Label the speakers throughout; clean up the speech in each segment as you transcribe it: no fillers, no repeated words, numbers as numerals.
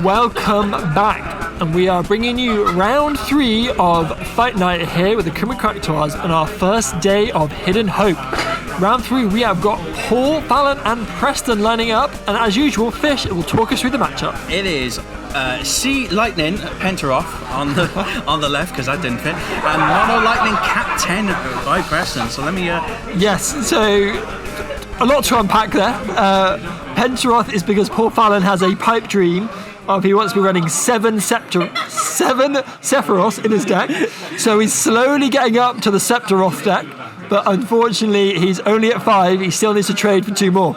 Speaker 1: welcome back. And we are bringing you round 3 of Fight Night here with the Cymru Cactuars on our first day of Hidden Hope. Round 3, we have got Paul, Fallon and Preston lining up, and as usual, Fish will talk us through the matchup.
Speaker 2: It is Sea Lightning Pentaroth on the left, because that didn't fit, and Mono Lightning Cat 10 by Preston. So let me...
Speaker 1: Yes, so a lot to unpack there. Pentaroth is because Paul Fallon has a pipe dream of he wants to be running 7 Sephiroths in his deck. So he's slowly getting up to the Sephiroth deck, but unfortunately he's only at 5. He still needs to trade for 2 more.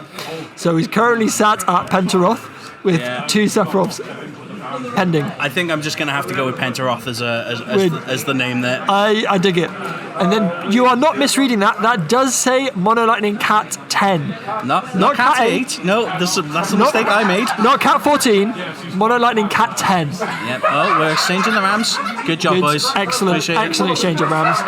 Speaker 1: So he's currently sat at Pentaroth with 2 Sephiroths pending.
Speaker 2: I think I'm just going to have to go with Pentaroth as the name there.
Speaker 1: I dig it. And then you are not misreading that. That does say Mono Lightning Cat 10.
Speaker 2: Not Cat 8. No, that's a mistake I made.
Speaker 1: Not Cat 14. Mono Lightning Cat 10.
Speaker 2: Yep. Oh, we're exchanging the Rams. Good job, boys.
Speaker 1: Excellent exchange of Rams.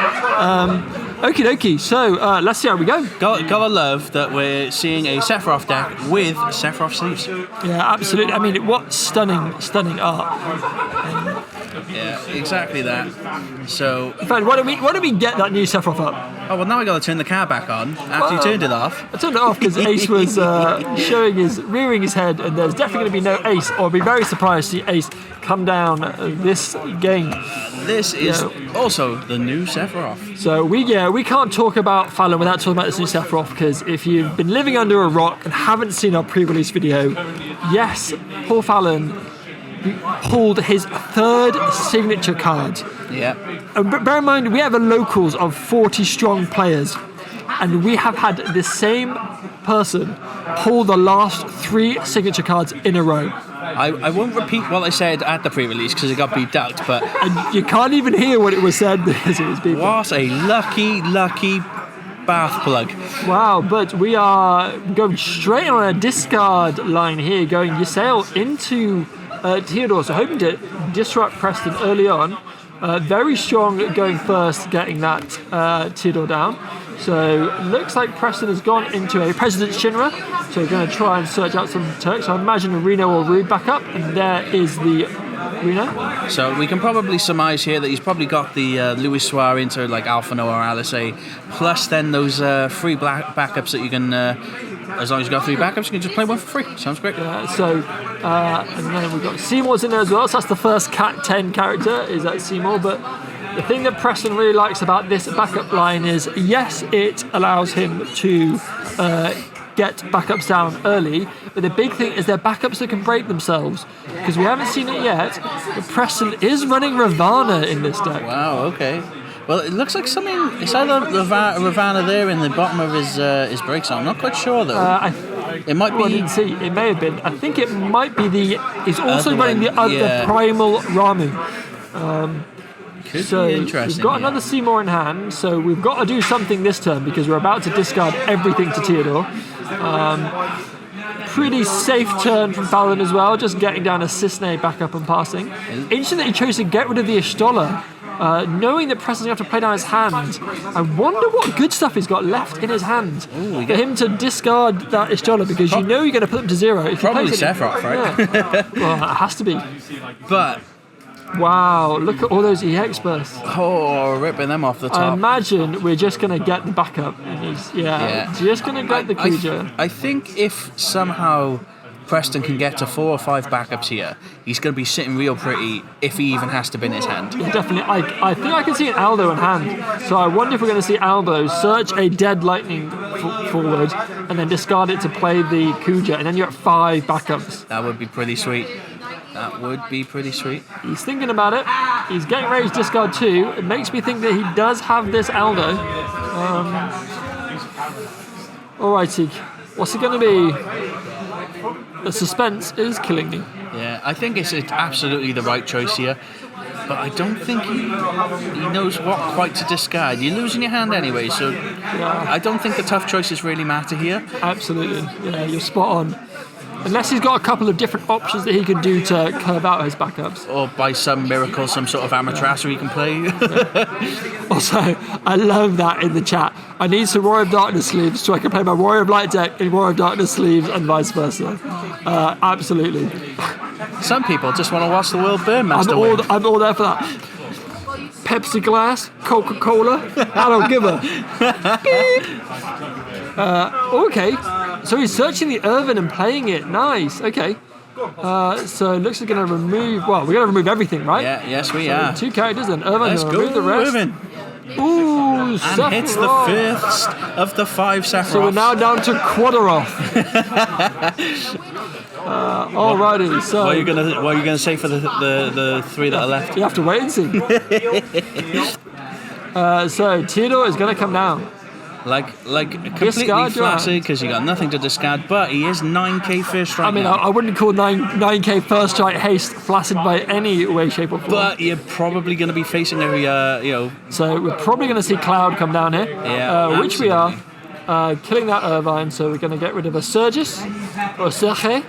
Speaker 1: Okie dokie. So let's see how we go.
Speaker 2: Gotta love that we're seeing a Sephiroth deck with Sephiroth sleeves.
Speaker 1: Yeah, absolutely. I mean, what stunning art.
Speaker 2: Yeah, exactly that. So,
Speaker 1: Fred, why don't we get that new Sephiroth up?
Speaker 2: Oh well, now I got to turn the car back on after you turned it off.
Speaker 1: I turned it off because Ace was rearing his head, and there's definitely going to be no Ace. Or I'd be very surprised to see Ace come down this game.
Speaker 2: This is also the new Sephiroth.
Speaker 1: So we can't talk about Fallon without talking about this new Sephiroth, because if you've been living under a rock and haven't seen our pre-release video, yes, Paul Fallon pulled his 3rd signature card.
Speaker 2: Yeah.
Speaker 1: And bear in mind, we have a locals of 40 strong players, and we have had the same person pull the last 3 signature cards in a row.
Speaker 2: I won't repeat what I said at the pre-release because it got beeped out, but...
Speaker 1: And you can't even hear what it was said because it was beeped.
Speaker 2: What a lucky bath plug.
Speaker 1: Wow, but we are going straight on a discard line here, going Ysayle into Theodore, so hoping to disrupt Preston early on. Very strong going first, getting that Theodore down. So looks like Preston has gone into a President's Shinra, so we're going to try and search out some Turks. I imagine Reno or Rude back up, and there is the Reno. So
Speaker 2: we can probably surmise here that he's probably got the Louis Suarez into like Alphano or Alice, plus then those 3 backups that you can... as long as you've got 3 backups, you can just play one for free. Sounds great.
Speaker 1: And then we've got Seymour's in there as well. So that's the first Cat 10 character, is that Seymour. But the thing that Preston really likes about this backup line is, yes, it allows him to get backups down early. But the big thing is they're backups that can break themselves. Because we haven't seen it yet, but Preston is running Ravana in this deck.
Speaker 2: Wow, okay. Well, it looks like something... It's either Ravana there in the bottom of his breaks. I'm not quite sure, though. It might be...
Speaker 1: Well, I didn't see. It may have been. I think it might be the... He's also running the other Primal Ramu.
Speaker 2: Could be interesting.
Speaker 1: We've got another Seymour in hand, so we've got to do something this turn because we're about to discard everything to Theodore. Pretty safe turn from Fallon as well, just getting down a Cisne back up and passing. Interesting that he chose to get rid of the Ishtola. Knowing that Preston's going to have to play down his hand, I wonder what good stuff he's got left in his hand for him to discard that Ishtola, because you know you're going to put them to 0. If
Speaker 2: probably Sephiroth, right?
Speaker 1: Yeah. Well, it has to be.
Speaker 2: But...
Speaker 1: Wow, look at all those EX bursts.
Speaker 2: Oh, ripping them off the top.
Speaker 1: I imagine we're just going to get the backup. And he's just going to get the Kuja.
Speaker 2: I think if somehow Preston can get to 4 or 5 backups here, he's going to be sitting real pretty if he even has to bin his hand.
Speaker 1: Yeah, definitely. I think I can see an Aldo in hand. So I wonder if we're going to see Aldo search a dead Lightning forward and then discard it to play the Kuja, and then you're at 5 backups.
Speaker 2: That would be pretty sweet. That would be pretty sweet.
Speaker 1: He's thinking about it. He's getting ready to discard 2. It makes me think that he does have this Aldo. Alrighty. What's it going to be? The suspense is killing me.
Speaker 2: Yeah, I think it's absolutely the right choice here. But I don't think he knows what quite to discard. You're losing your hand anyway, so I don't think the tough choices really matter here.
Speaker 1: Absolutely. Yeah, you're spot on. Unless he's got a couple of different options that he can do to curve out his backups.
Speaker 2: Or by some miracle, some sort of Amaterasu he can play.
Speaker 1: Also, I love that in the chat. I need some Roar of Darkness sleeves so I can play my Roar of Light deck in Roar of Darkness sleeves and vice versa. Absolutely.
Speaker 2: Some people just want to watch the world burn, Master
Speaker 1: I'm
Speaker 2: Wayne.
Speaker 1: all there for that. Pepsi glass, Coca-Cola, I don't give a beep. Okay, so he's searching the Irvin and playing it. Nice. Okay. So it looks like we're going to remove. Well, we're going to remove everything, right?
Speaker 2: Yeah, yes, we
Speaker 1: So
Speaker 2: are.
Speaker 1: 2 characters, and Irvin
Speaker 2: Let's
Speaker 1: going to remove the
Speaker 2: go,
Speaker 1: rest.
Speaker 2: Irvin.
Speaker 1: Ooh,
Speaker 2: And hits the first of the 5 Sephiroths.
Speaker 1: So we're now down to Quadraroth. Alrighty, so
Speaker 2: What are you gonna say for the 3 that are left?
Speaker 1: you have to wait and see. So Theodore is going to come down.
Speaker 2: Like completely
Speaker 1: Discard your
Speaker 2: flaccid
Speaker 1: hand.
Speaker 2: because you got nothing to discard, but he is 9k first strike.
Speaker 1: I mean,
Speaker 2: now.
Speaker 1: I wouldn't call 9k first strike haste flaccid by any way, shape, or form.
Speaker 2: But you're probably going to be facing a
Speaker 1: So we're probably going to see Cloud come down here,
Speaker 2: Yeah,
Speaker 1: which we are, killing that Irvine. So we're going to get rid of a Surgis, or a Serge,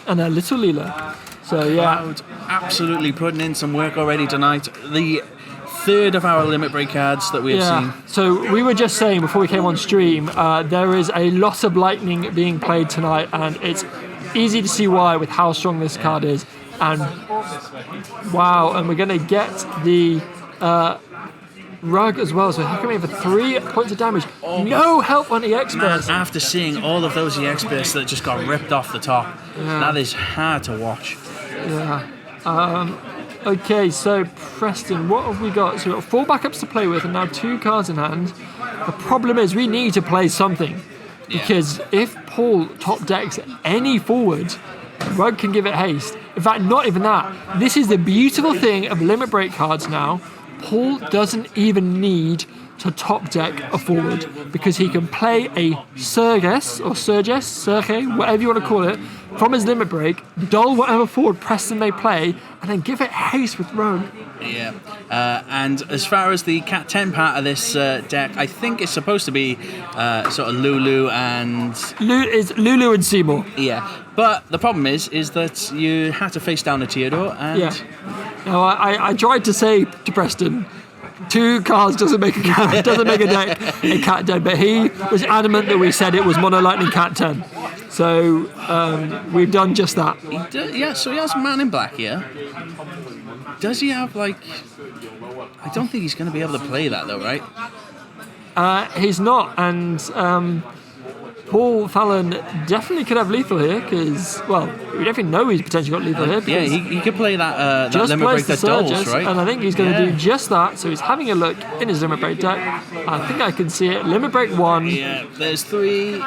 Speaker 1: and a Little Leela. So yeah,
Speaker 2: Cloud absolutely putting in some work already tonight. The third of our limit break cards that we have seen.
Speaker 1: So we were just saying before we came on stream, there is a lot of lightning being played tonight, and it's easy to see why with how strong this card is. And wow, and we're going to get the rug as well. So how can we have 3 points of damage? No help on EX
Speaker 2: Man,
Speaker 1: burst.
Speaker 2: after seeing all of those EX bursts that just got ripped off the top, that is hard to watch.
Speaker 1: Yeah. Okay, so Preston, what have we got? So we've got 4 backups to play with and now 2 cards in hand. The problem is we need to play something. Because if Paul top decks any forward, Rug can give it haste. In fact, not even that. This is the beautiful thing of limit break cards now. Paul doesn't even need to top deck a forward because he can play a Serge, whatever you want to call it, from his limit break, dull whatever forward Preston may play, and then give it haste with Rogue.
Speaker 2: Yeah, and as far as the Cat 10 part of this deck, I think it's supposed to be sort of Lulu and...
Speaker 1: Lulu and Seymour.
Speaker 2: Yeah, but the problem is that you have to face down a Theodore, and...
Speaker 1: Yeah. Now, I tried to say to Preston, 2 cards doesn't make a deck, a Cat 10, but he was adamant that we said it was Mono Lightning Cat 10. So we've done just that.
Speaker 2: So he has Man in Black here. Does he have, like... I don't think he's going to be able to play that, though, right?
Speaker 1: He's not, and Paul Fallon definitely could have lethal here, because, well, we definitely know he's potentially got lethal here.
Speaker 2: Yeah, he could play that
Speaker 1: just
Speaker 2: limit break
Speaker 1: plays the
Speaker 2: that dolls,
Speaker 1: Surges,
Speaker 2: right?
Speaker 1: and I think he's going to do just that. So he's having a look in his limit break deck. I think I can see it. Limit break 1.
Speaker 2: Yeah, there's 3.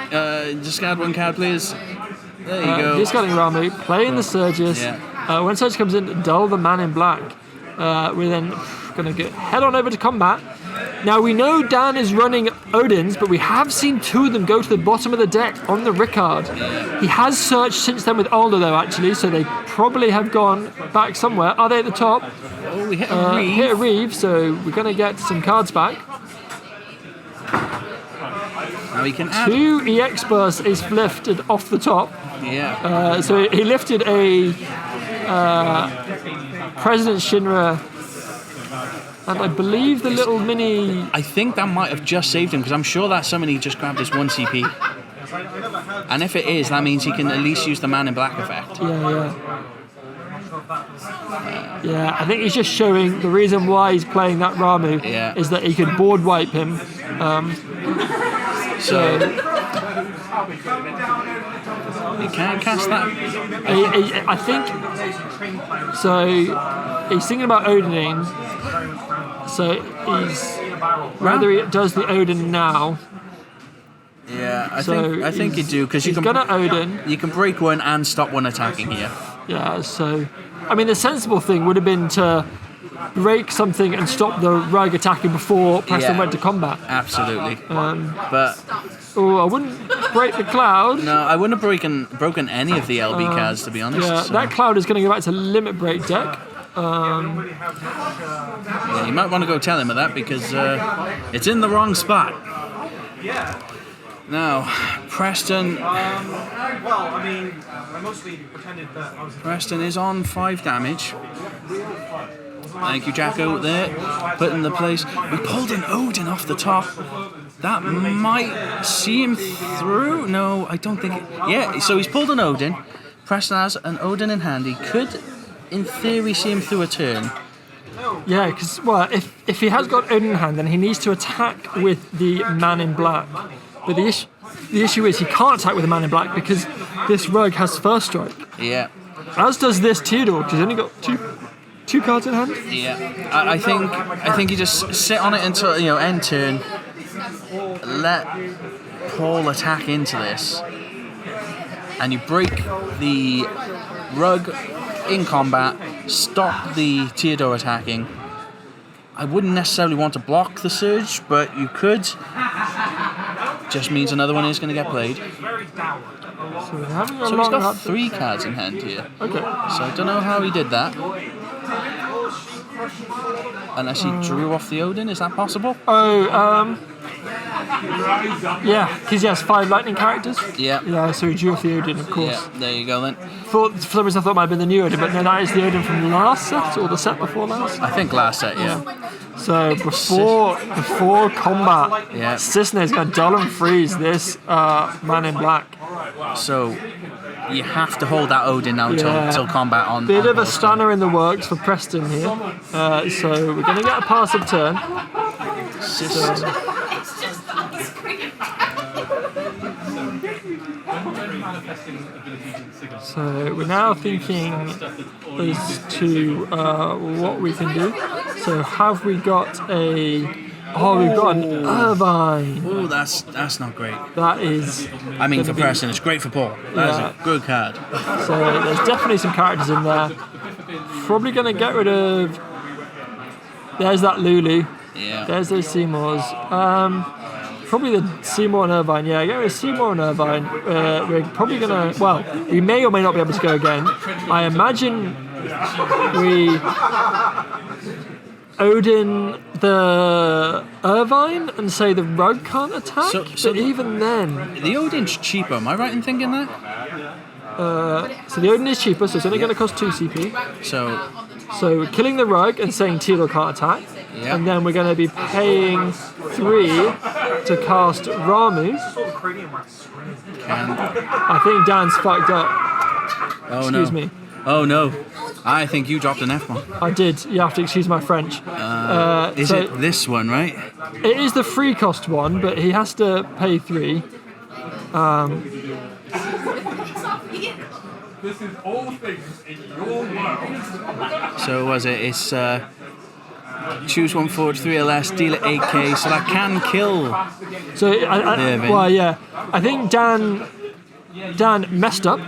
Speaker 2: Discard 1 card, please. There you go.
Speaker 1: Discarding Ramu, playing the Surges.
Speaker 2: Yeah.
Speaker 1: When Surge comes in, dull the Man in Black. We're then going to head on over to combat. Now we know Dan is running Odin's, but we have seen 2 of them go to the bottom of the deck on the Rickard. He has searched since then with Aldo though, actually, so they probably have gone back somewhere. Are they at the top?
Speaker 2: Oh, we hit a Reeve.
Speaker 1: Hit a Reeve, so we're going to get some cards back.
Speaker 2: Now we can add...
Speaker 1: 2 EX bursts is lifted off the top.
Speaker 2: Yeah.
Speaker 1: So he lifted a President Shinra, and I believe the little mini...
Speaker 2: I think that might have just saved him, because I'm sure that somebody just grabbed his 1 CP. And if it is, that means he can at least use the Man in Black effect.
Speaker 1: Yeah, I think he's just showing the reason why he's playing that Ramu is that he could board wipe him. So
Speaker 2: he can't cast that.
Speaker 1: I think so. He's thinking about Odining. So he's whether he does the Odin now.
Speaker 2: Yeah, I think you do, because you can
Speaker 1: gonna Odin.
Speaker 2: You can break 1 and stop 1 attacking here.
Speaker 1: Yeah, so I mean the sensible thing would have been to break something and stop the Rug attacking before Preston went to combat.
Speaker 2: Absolutely.
Speaker 1: But I wouldn't break the Cloud.
Speaker 2: No, I wouldn't have broken any of the LB cards, to be honest.
Speaker 1: Yeah,
Speaker 2: so.
Speaker 1: that Cloud is going to go back to limit break deck.
Speaker 2: Yeah, you might want to go tell him of that, because it's in the wrong spot. Now, Preston. Preston is on 5 damage. Thank you, Jacko, there. Putting the place. We pulled an Odin off the top. That might see him through. No, I don't think. Yeah, so he's pulled an Odin. Preston has an Odin in hand. He could, in theory, see him through a turn.
Speaker 1: Yeah, because, well, if he has got Odin in hand, then he needs to attack with the man in black. But the issue is he can't attack with the man in black because this rogue has first strike.
Speaker 2: Yeah.
Speaker 1: As does this Theodore, because he's only got two cards in hand.
Speaker 2: Yeah. I think you just sit on it until end turn. Let Paul attack into this, and you break the rug in combat. Stop the Theodore attacking. I wouldn't necessarily want to block the surge, but you could. Just means another one is going to get played.
Speaker 1: So we're having a
Speaker 2: So
Speaker 1: long
Speaker 2: he's got
Speaker 1: hard-
Speaker 2: 3 cards in hand here.
Speaker 1: Okay.
Speaker 2: So I don't know how he did that. Unless he drew off the Odin, is that possible?
Speaker 1: Yeah, because he has 5 lightning characters.
Speaker 2: Yeah.
Speaker 1: Yeah, so he drew off the Odin, of course.
Speaker 2: Yeah, there you go then.
Speaker 1: For some reason I thought it might have been the new Odin, but no, that is the Odin from the last set, or the set before last.
Speaker 2: I think last set, yeah.
Speaker 1: So before combat,
Speaker 2: Yeah.
Speaker 1: Cisne is going to dull and freeze this man in black.
Speaker 2: So you have to hold that Odin now until combat on.
Speaker 1: Bit
Speaker 2: on
Speaker 1: of a
Speaker 2: Preston.
Speaker 1: stunner in the works for Preston here. So we're going to get a passive turn. So we're now thinking as to what we can do. So have we got a... Oh, we've got an Irvine.
Speaker 2: Oh, that's not great.
Speaker 1: That is...
Speaker 2: I mean, for Preston, it's great for Paul. That is a good card.
Speaker 1: So there's definitely some characters in there. Probably going to get rid of... There's that Lulu.
Speaker 2: Yeah.
Speaker 1: There's those Seymours. Probably the Seymour and Irvine. Yeah, get rid of Seymour and Irvine. We're probably going to... Well, we may or may not be able to go again. I imagine we... Odin the Irvine and say the Rogue can't attack?
Speaker 2: So
Speaker 1: but even then...
Speaker 2: The Odin's cheaper, am I right in thinking that?
Speaker 1: So the Odin is cheaper, so it's only going to cost 2 CP. So we're killing the Rogue and saying Teal can't attack.
Speaker 2: Yeah.
Speaker 1: And then we're going to be paying 3 to cast Ramu. I think Dan's fucked up.
Speaker 2: Oh,
Speaker 1: Excuse me.
Speaker 2: Oh no. I think you dropped an F-bomb.
Speaker 1: I did. You have to excuse my French.
Speaker 2: Is it this one, right?
Speaker 1: It is the free cost one, but he has to pay 3.
Speaker 3: This is all things in your world.
Speaker 2: So was it? It's choose 1 forward 3 or less, deal it 8k, so that can kill.
Speaker 1: So well, yeah. I think Dan messed up.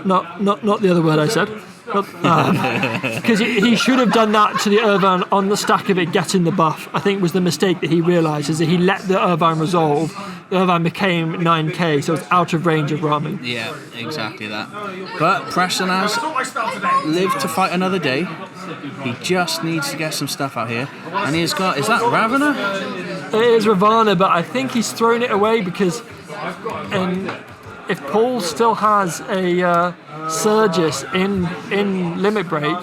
Speaker 1: Not the other word I said. Because he should have done that to the Irvine on the stack of it getting the buff. I think was the mistake that he realised, is that he let the Irvine resolve. The Irvine became 9k, so it's out of range of Ramu.
Speaker 2: Yeah, exactly that. But Preston has lived to fight another day. He just needs to get some stuff out here. And he's got, is that Ravener?
Speaker 1: It is Ravana, but I think he's thrown it away because if Paul still has a Surgis in Limit Break,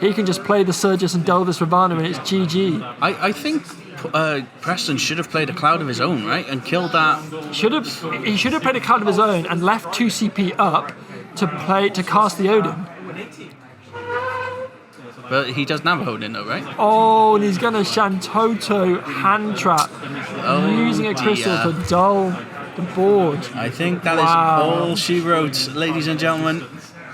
Speaker 1: he can just play the Surgis and dull this Ravana and it's GG.
Speaker 2: I think Preston should have played a Cloud of his own, right? And killed that.
Speaker 1: He should have played a Cloud of his own and left 2 CP up to cast the Odin.
Speaker 2: But he doesn't have a Odin though, right?
Speaker 1: Oh, and he's going to Shantoto hand trap using a crystal to dull the board.
Speaker 2: I think that is all she wrote, ladies and gentlemen.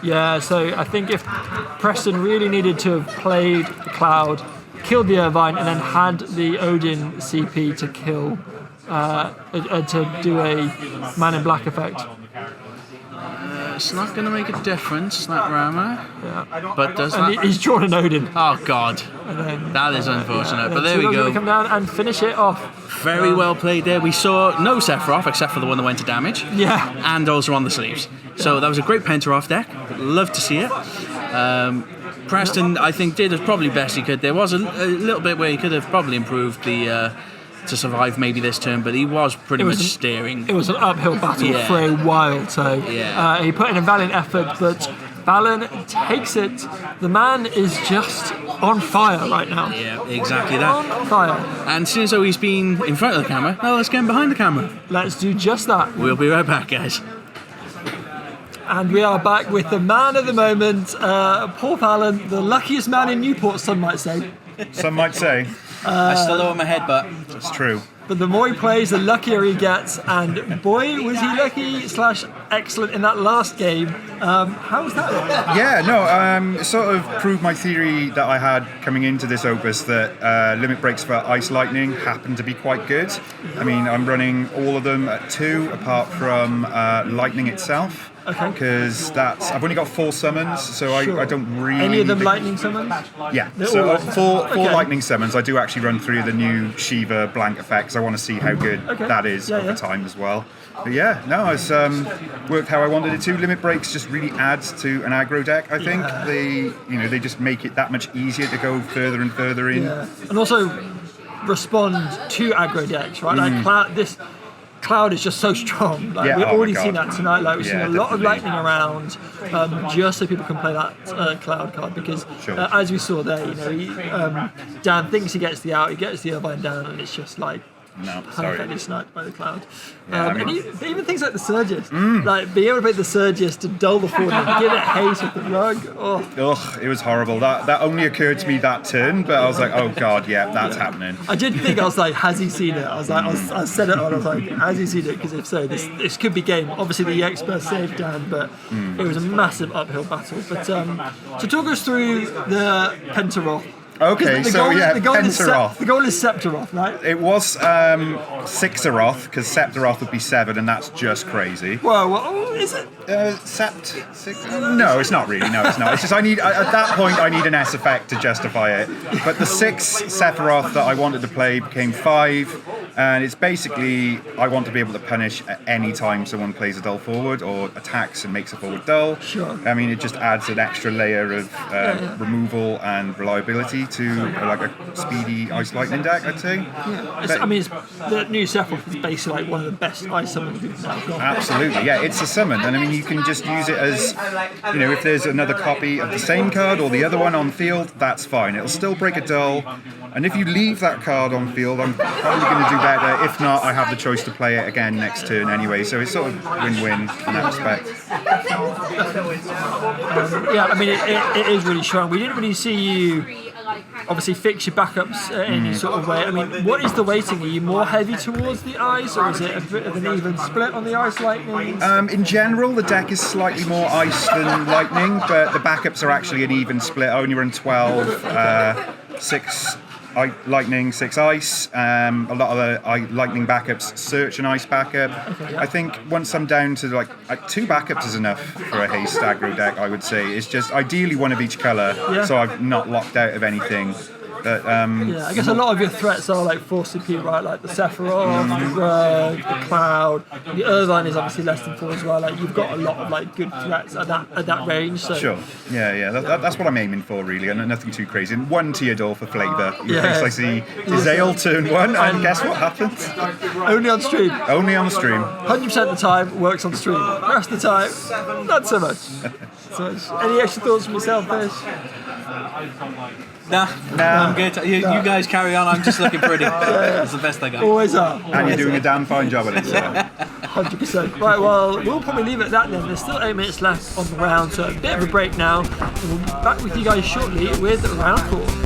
Speaker 1: Yeah, so I think if Preston really needed to have played the Cloud, killed the Irvine, and then had the Odin CP to kill, to do a Man in Black effect.
Speaker 2: It's not going to make a difference, that Rama.
Speaker 1: Yeah.
Speaker 2: But does
Speaker 1: And
Speaker 2: that...
Speaker 1: he's drawn an Odin.
Speaker 2: Oh, God. That is unfortunate. But there we
Speaker 1: Going to
Speaker 2: go.
Speaker 1: come down and finish it off.
Speaker 2: Very well played there. We saw no Sephiroth, except for the one that went to damage.
Speaker 1: Yeah.
Speaker 2: And also on the sleeves. So that was a great Pentaroth deck. Love to see it. Preston, I think, did as probably best he could. There was a little bit where he could have probably improved the to survive maybe this turn, but he was pretty much steering.
Speaker 1: It was an uphill battle
Speaker 2: Yeah.
Speaker 1: for a while, so
Speaker 2: Yeah.
Speaker 1: he put in a valiant effort, but Fallon takes it. The man is just on fire right now.
Speaker 2: Yeah, exactly that.
Speaker 1: On fire.
Speaker 2: And since though he's been in front of the camera, now let's get him behind the camera.
Speaker 1: Let's do just that.
Speaker 2: We'll be right back, guys.
Speaker 1: And we are back with the man of the moment, Paul Fallon, the luckiest man in Newport, some might say.
Speaker 4: Some might say.
Speaker 2: I still owe him a headbutt.
Speaker 4: It's true.
Speaker 1: But the more he plays, the luckier he gets. And boy, was he lucky / excellent in that last game. How was that?
Speaker 4: Yeah, no, sort of proved my theory that I had coming into this Opus that limit breaks for Ice Lightning happen to be quite good. I mean, I'm running all of them at 2 apart from Lightning itself.
Speaker 1: Okay.
Speaker 4: Because I've only got 4 summons, so
Speaker 1: Sure.
Speaker 4: I don't really.
Speaker 1: Any of them lightning summons?
Speaker 4: Yeah,
Speaker 1: They're
Speaker 4: so
Speaker 1: all-
Speaker 4: four
Speaker 1: okay.
Speaker 4: lightning summons. I do actually run through the new Shiva blank effects. I want to see how good that is
Speaker 1: Yeah,
Speaker 4: over
Speaker 1: yeah.
Speaker 4: time as well. But yeah, no, it's worked how I wanted it to. Limit breaks just really adds to an aggro deck. I think they just make it that much easier to go further and further in.
Speaker 1: Yeah. And also respond to aggro decks, right? Like this Cloud is just so strong. Like,
Speaker 4: Yeah,
Speaker 1: we've
Speaker 4: oh my
Speaker 1: already
Speaker 4: God.
Speaker 1: seen that tonight. Like we've seen a lot of
Speaker 4: definitely.
Speaker 1: lightning around, just so people can play that Cloud card. Because
Speaker 4: Sure.
Speaker 1: as we saw there, Dan thinks he gets the out, he gets the Irvine down, and it's just like
Speaker 4: No, sorry.
Speaker 1: perfectly sniped by the Cloud.
Speaker 4: Yeah, I mean-
Speaker 1: and even things like the Surges, like being able to play the Surges to dull the forward and give it haste with the rug. Oh,
Speaker 4: Ugh, it was horrible. That only occurred to me that turn, but I was like, oh god, yeah, that's happening.
Speaker 1: I did think, I was like, has he seen it? I was like, I said it on, I was like, has he seen it? Because if so, this could be game. Obviously the expert saved Dan, but it was a massive uphill battle. But so talk us through the Pentaroth.
Speaker 4: Okay,
Speaker 1: The
Speaker 4: so
Speaker 1: goal-
Speaker 4: yeah,
Speaker 1: the goal is
Speaker 4: Pentaroth.
Speaker 1: the goal is Septiroth, right?
Speaker 4: It was Sixaroth, because Septiroth would be 7, and that's just crazy.
Speaker 1: Whoa, oh, is it?
Speaker 4: No, it's not really. No, it's not. It's just at that point I need an S effect to justify it. But the 6 Sephiroth that I wanted to play became 5, and it's basically I want to be able to punish at any time someone plays a dull forward or attacks and makes a forward dull.
Speaker 1: Sure.
Speaker 4: I mean, it just adds an extra layer of removal and reliability to like a speedy Ice Lightning deck, I'd say.
Speaker 1: It's the new Sephiroth is basically like one of the best ice summons we've now got.
Speaker 4: Absolutely, yeah, it's a summon, and I mean you can just use it as, if there's another copy of the same card or the other one on field, that's fine. It'll still break a dull, and if you leave that card on field, I'm probably going to do better. If not, I have the choice to play it again next turn anyway, so it's sort of win-win in that respect.
Speaker 1: Yeah, I mean it is really strong. We didn't really see you obviously fix your backups in any sort of way. I mean, what is the weighting? Are you more heavy towards the ice, or is it a bit of an even split on the Ice Lightning?
Speaker 4: In general, the deck is slightly more ice than lightning, but the backups are actually an even split. I only run 12, 6 lightning, 6 ice. A lot of the lightning backups search an ice backup. I think once I'm down to like 2 backups is enough for a haste aggro deck, I would say. It's just ideally one of each colour, so I'm not locked out of anything. But,
Speaker 1: Yeah, I guess a lot of your threats are like 4 CP, right? Like the Sephiroth, the Rug, the Cloud. The Irvine is obviously less than 4 as well. Like you've got a lot of like good threats at that range. So
Speaker 4: Sure. Yeah. That's what I'm aiming for, really, and nothing too crazy. And 1 Theodore for flavour. In case I see Zale turn 1, and guess what happens?
Speaker 1: only on stream.
Speaker 4: Only on the stream.
Speaker 1: 100% of the time works on stream. The rest of the time, not so much. Any extra thoughts from yourself, Fish?
Speaker 2: Nah, I'm good. You guys carry on. I'm just looking pretty. That's the best I got.
Speaker 1: Always are.
Speaker 4: And you're doing a damn fine job at it. So.
Speaker 1: 100%. Right, well, we'll probably leave it at that then. There's still 8 minutes left on the round, so a bit of a break now. And we'll be back with you guys shortly with round 4.